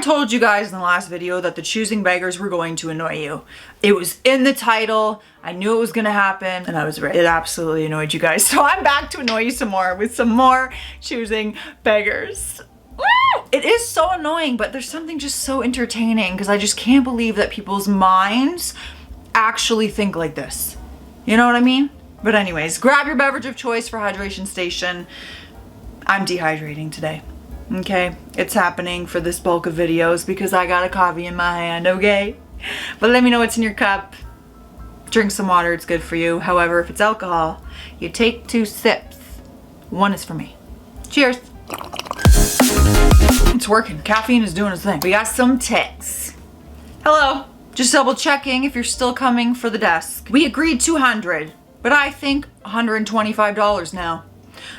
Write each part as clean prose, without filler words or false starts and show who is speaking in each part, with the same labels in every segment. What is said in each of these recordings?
Speaker 1: told you guys in the last video that the choosing beggars were going to annoy you. It was in the title. I knew it was gonna happen and I was ready. It absolutely annoyed you guys. So I'm back to annoy you some more with some more choosing beggars. It is so annoying, but there's something just so entertaining because I just can't believe that people's minds actually think like this. You know what I mean? But anyways, grab your beverage of choice for hydration station. I'm dehydrating today. Okay, it's happening for this bulk of videos because I got a coffee in my hand, okay? But let me know what's in your cup. Drink some water, it's good for you. However, if it's alcohol, you take 2 sips. 1 is for me. Cheers. It's working. Caffeine is doing its thing. We got some texts. Hello. Just double checking if you're still coming for the desk. We agreed $200, but I think $125 now.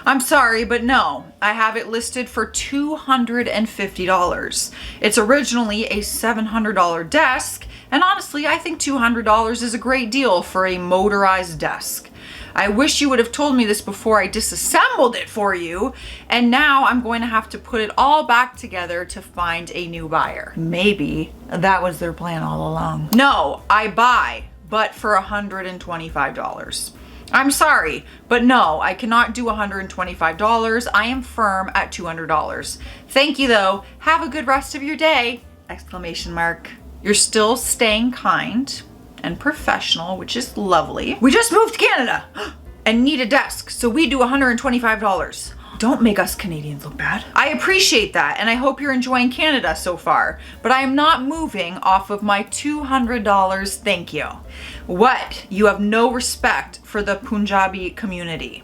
Speaker 1: I'm sorry, but no, I have it listed for $250. It's originally a $700 desk, and honestly, I think $200 is a great deal for a motorized desk. I wish you would have told me this before I disassembled it for you, and now I'm going to have to put it all back together to find a new buyer. Maybe that was their plan all along. No, I buy, but for $125. I'm sorry, but no, I cannot do $125. I am firm at $200. Thank you though. Have a good rest of your day! Exclamation mark. You're still staying kind and professional, which is lovely. We just moved to Canada and need a desk, so we do $125. Don't make us Canadians look bad. I appreciate that, and I hope you're enjoying Canada so far, but I am not moving off of my $200 thank you. What? You have no respect for the Punjabi community.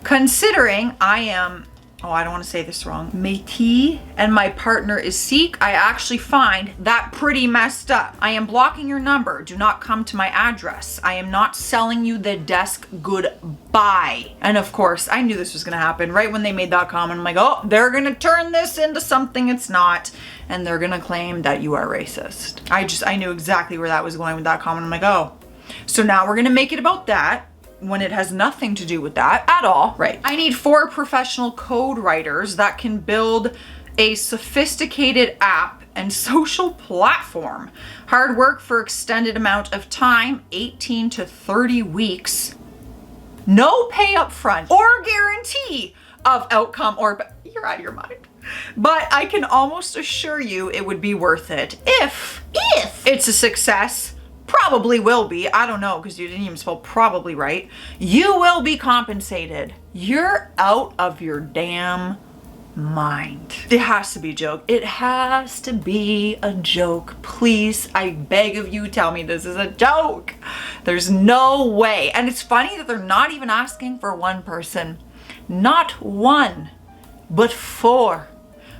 Speaker 1: Considering I am, I don't want to say this wrong, Métis, and my partner is Sikh, I actually find that pretty messed up. I am blocking your number. Do not come to my address. I am not selling you the desk. Goodbye. And of course, I knew this was gonna happen. Right when they made that comment, I'm like, oh, they're gonna turn this into something it's not, and they're gonna claim that you are racist. I knew exactly where that was going with that comment. I'm like, oh, so now we're gonna make it about that, when it has nothing to do with that at all. Right. I need 4 professional code writers that can build a sophisticated app and social platform. Hard work for extended amount of time, 18 to 30 weeks. No pay up front or guarantee of outcome or, you're out of your mind. But I can almost assure you it would be worth it if it's a success. Probably will be. I don't know because you didn't even spell probably right. You will be compensated. You're out of your damn mind. It has to be a joke. It has to be a joke. Please, I beg of you, tell me this is a joke. There's no way. And it's funny that they're not even asking for 1 person. Not 1, but 4.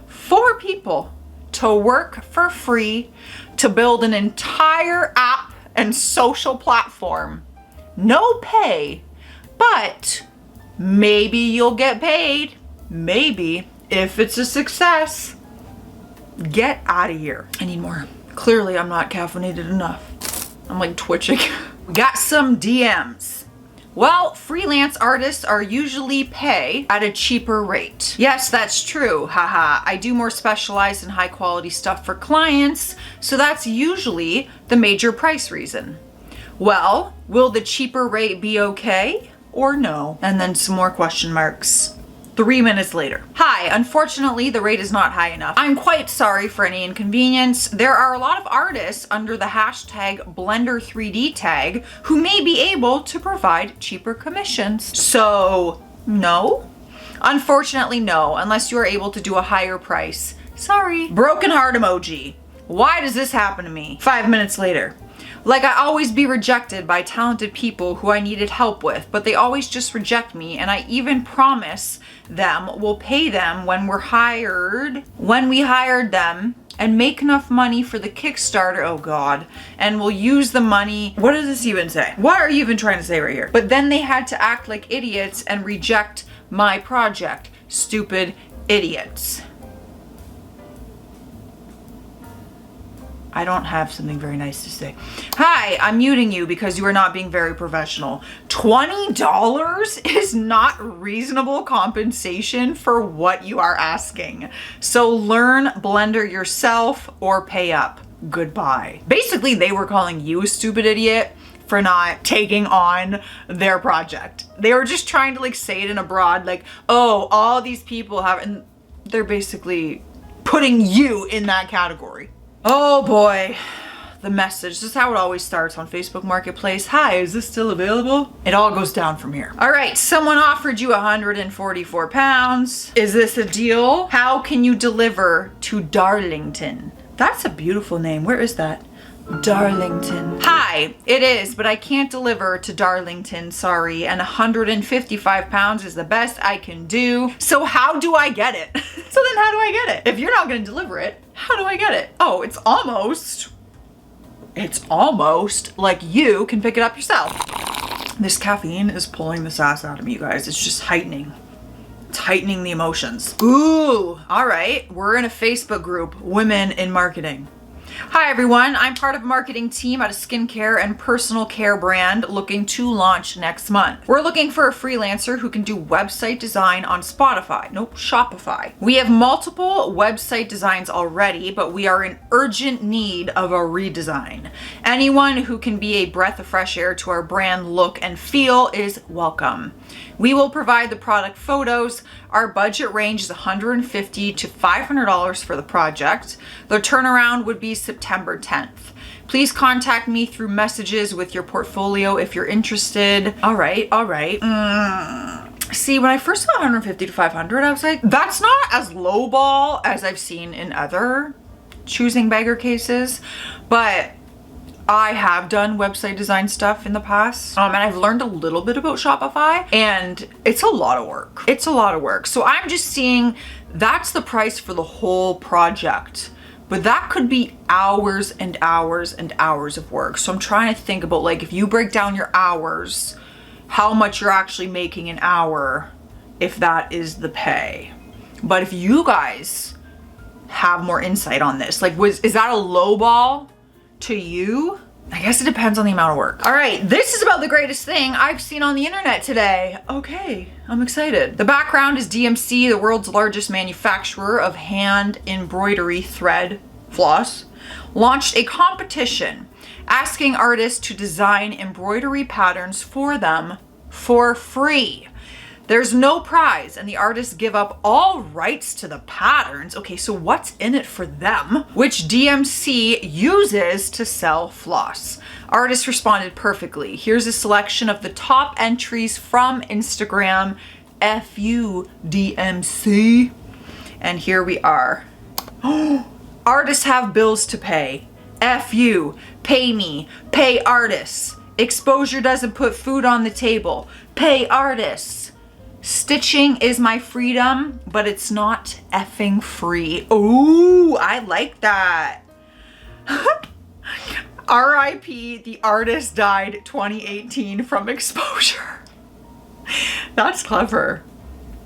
Speaker 1: 4 people to work for free to build an entire app and social platform. No pay, but maybe you'll get paid. Maybe, if it's a success. Get out of here. I need more. Clearly I'm not caffeinated enough. I'm like twitching. We got some DMs. Well, freelance artists are usually pay at a cheaper rate. Yes, that's true, haha. I do more specialized and high quality stuff for clients, so that's usually the major price reason. Well, will the cheaper rate be okay or no? And then some more question marks. 3 minutes later. Hi, unfortunately the rate is not high enough. I'm quite sorry for any inconvenience. There are a lot of artists under the hashtag Blender3D tag who may be able to provide cheaper commissions. So, no? Unfortunately, no, unless you are able to do a higher price. Sorry. Broken heart emoji. Why does this happen to me? 5 minutes later. Like I always be rejected by talented people who I needed help with, but they always just reject me, and I even promise them we'll pay them when we hired them and make enough money for the Kickstarter, oh god, and we'll use the money. What does this even say? What are you even trying to say right here? But then they had to act like idiots and reject my project. Stupid idiots. I don't have something very nice to say. Hi, I'm muting you because you are not being very professional. $20 is not reasonable compensation for what you are asking. So learn Blender yourself or pay up. Goodbye. Basically, they were calling you a stupid idiot for not taking on their project. They were just trying to like say it in a broad, like, oh, all these people have, and they're basically putting you in that category. Oh boy, the message. This is how it always starts on Facebook Marketplace. Hi, is this still available? It all goes down from here. All right, someone offered you 144 pounds. Is this a deal? How can you deliver to Darlington? That's a beautiful name. Where is that? Darlington. Hi, it is, but I can't deliver to Darlington, sorry, and 155 pounds is the best I can do. So how do I get it? So then how do I get it? If you're not gonna deliver it, how do I get it? Oh, it's almost like you can pick it up yourself. This caffeine is pulling the sass out of me, you guys. It's just heightening. It's heightening the emotions. Ooh, all right. We're in a Facebook group, Women in Marketing. Hi everyone, I'm part of a marketing team at a skincare and personal care brand looking to launch next month. We're looking for a freelancer who can do website design on Shopify. We have multiple website designs already, but we are in urgent need of a redesign. Anyone who can be a breath of fresh air to our brand look and feel is welcome. We will provide the product photos. Our budget range is $150 to $500 for the project. The turnaround would be September 10th. Please contact me through messages with your portfolio if you're interested. All right. See, when I first saw 150 to 500, I was like, that's not as lowball as I've seen in other choosing beggar cases, but I have done website design stuff in the past, and I've learned a little bit about Shopify, and it's a lot of work. It's a lot of work. So I'm just seeing that's the price for the whole project, but that could be hours and hours and hours of work. So I'm trying to think about, like, if you break down your hours, how much you're actually making an hour, if that is the pay. But if you guys have more insight on this, like, is that a low ball to you? I guess it depends on the amount of work. All right, this is about the greatest thing I've seen on the internet today. Okay, I'm excited. The background is DMC, the world's largest manufacturer of hand embroidery thread floss, launched a competition asking artists to design embroidery patterns for them for free. There's no prize, and the artists give up all rights to the patterns. Okay, so what's in it for them? Which DMC uses to sell floss. Artists responded perfectly. Here's a selection of the top entries from Instagram, FUDMC. And here we are. Artists have bills to pay. FU, pay me, pay artists. Exposure doesn't put food on the table. Pay artists. Stitching is my freedom, but it's not effing free. Ooh, I like that. RIP, the artist died 2018 from exposure. That's clever.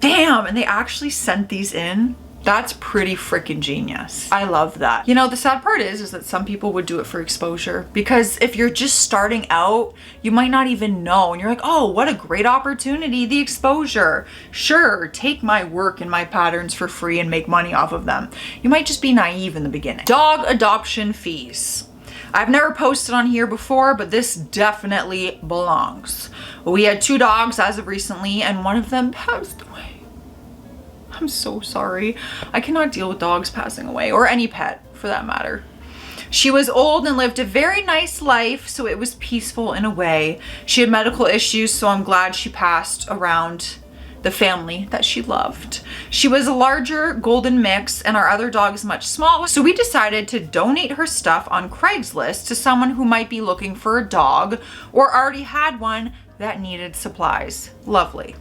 Speaker 1: Damn, and they actually sent these in? That's pretty freaking genius. I love that. You know, the sad part is that some people would do it for exposure, because if you're just starting out, you might not even know. And you're like, oh, what a great opportunity, the exposure. Sure, take my work and my patterns for free and make money off of them. You might just be naive in the beginning. Dog adoption fees. I've never posted on here before, but this definitely belongs. We had 2 dogs as of recently, and one of them passed away. I'm so sorry. I cannot deal with dogs passing away, or any pet for that matter. She was old and lived a very nice life, so it was peaceful in a way. She had medical issues, so I'm glad she passed around the family that she loved. She was a larger golden mix, and our other dog is much smaller, so we decided to donate her stuff on Craigslist to someone who might be looking for a dog or already had one that needed supplies. Lovely.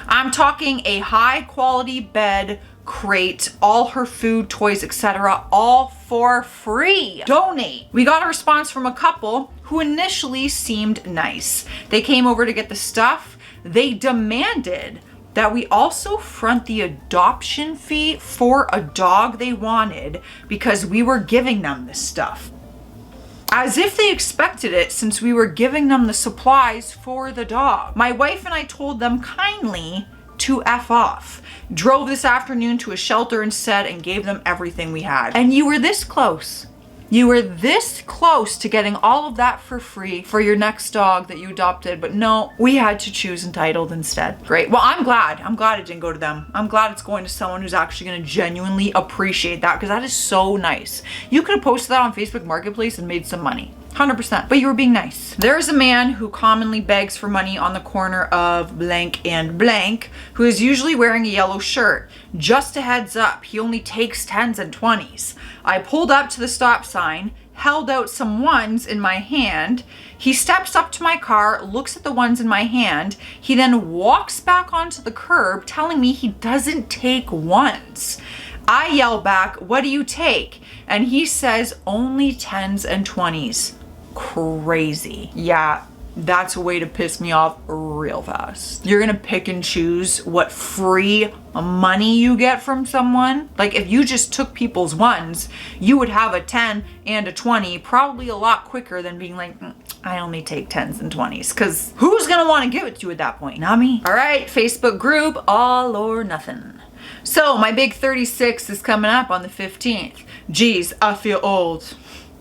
Speaker 1: I'm talking a high quality bed, crate, all her food, toys, etc., all for free. Donate. We got a response from a couple who initially seemed nice. They came over to get the stuff. They demanded that we also front the adoption fee for a dog they wanted because we were giving them this stuff. as if they expected it since we were giving them the supplies for the dog. My wife and I told them kindly to F off. Drove this afternoon to a shelter instead and gave them everything we had. And you were this close. You were this close to getting all of that for free for your next dog that you adopted, but no, we had to choose entitled instead. Great. Well, I'm glad it didn't go to them. I'm glad it's going to someone who's actually going to genuinely appreciate that, because that is so nice. You could have posted that on Facebook Marketplace and made some money. 100%, but you were being nice. There is a man who commonly begs for money on the corner of blank and blank, who is usually wearing a yellow shirt. Just a heads up, he only takes 10s and 20s. I pulled up to the stop sign, held out some ones in my hand. He steps up to my car, looks at the ones in my hand. He then walks back onto the curb, telling me he doesn't take ones. I yell back, "What do you take?" And he says, "Only 10s and 20s. Crazy. Yeah, that's a way to piss me off real fast. You're gonna pick and choose what free money you get from someone. Like, if you just took people's ones, you would have a 10 and a 20 probably a lot quicker than being like, I only take 10s and 20s, because who's gonna want to give it to you at that point? Not me. All right, Facebook group, all or nothing. So my big 36 is coming up on the 15th. Geez, I feel old.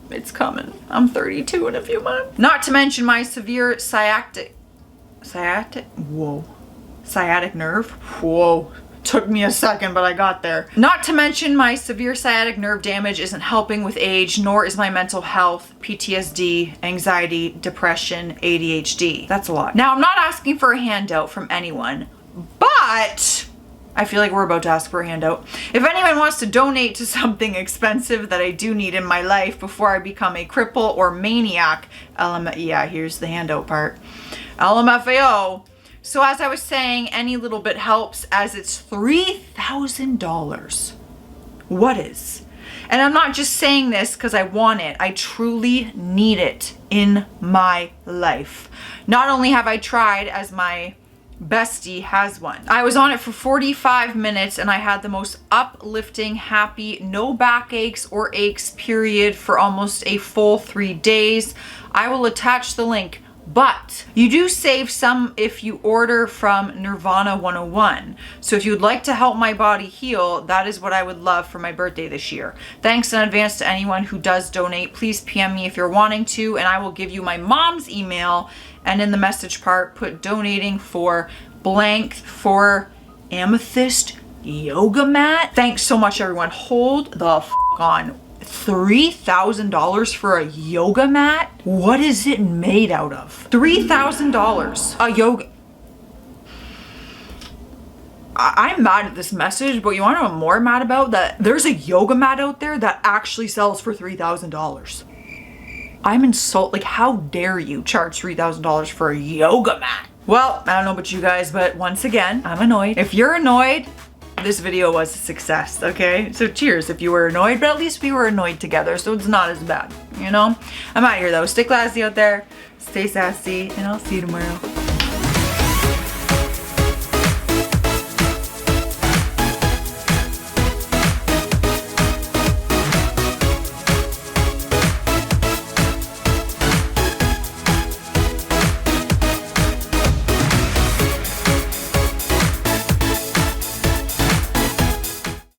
Speaker 1: It's coming. I'm 32 in a few months. Not to mention my severe sciatic nerve. Whoa. Took me a second, but I got there. Not to mention my severe sciatic nerve damage isn't helping with age, nor is my mental health, PTSD, anxiety, depression, ADHD. That's a lot. Now, I'm not asking for a handout from anyone, but I feel like we're about to ask for a handout. If anyone wants to donate to something expensive that I do need in my life before I become a cripple or maniac, yeah, here's the handout part. LMFAO. So as I was saying, any little bit helps, as it's $3,000. What is? And I'm not just saying this because I want it. I truly need it in my life. Not only have I tried, as my bestie has one. I was on it for 45 minutes and I had the most uplifting, happy, no backaches or aches period for almost a full 3 days. I will attach the link, but you do save some if you order from Nirvana 101. So if you would like to help my body heal, that is what I would love for my birthday this year. Thanks in advance to anyone who does donate. Please PM me if you're wanting to, and I will give you my mom's email, and in the message part put donating for blank for amethyst yoga mat. Thanks so much, everyone. Hold the f on. $3,000 for a yoga mat? What is it made out of? $3,000. A yoga. I'm mad at this message, but you want to know what I'm more mad about? That there's a yoga mat out there that actually sells for $3,000. I'm insulted. Like, how dare you charge $3,000 for a yoga mat? Well, I don't know about you guys, but once again, I'm annoyed. If you're annoyed, this video was a success, okay? So cheers if you were annoyed, but at least we were annoyed together, so it's not as bad, you know? I'm out of here though. Stay classy out there, stay sassy, and I'll see you tomorrow.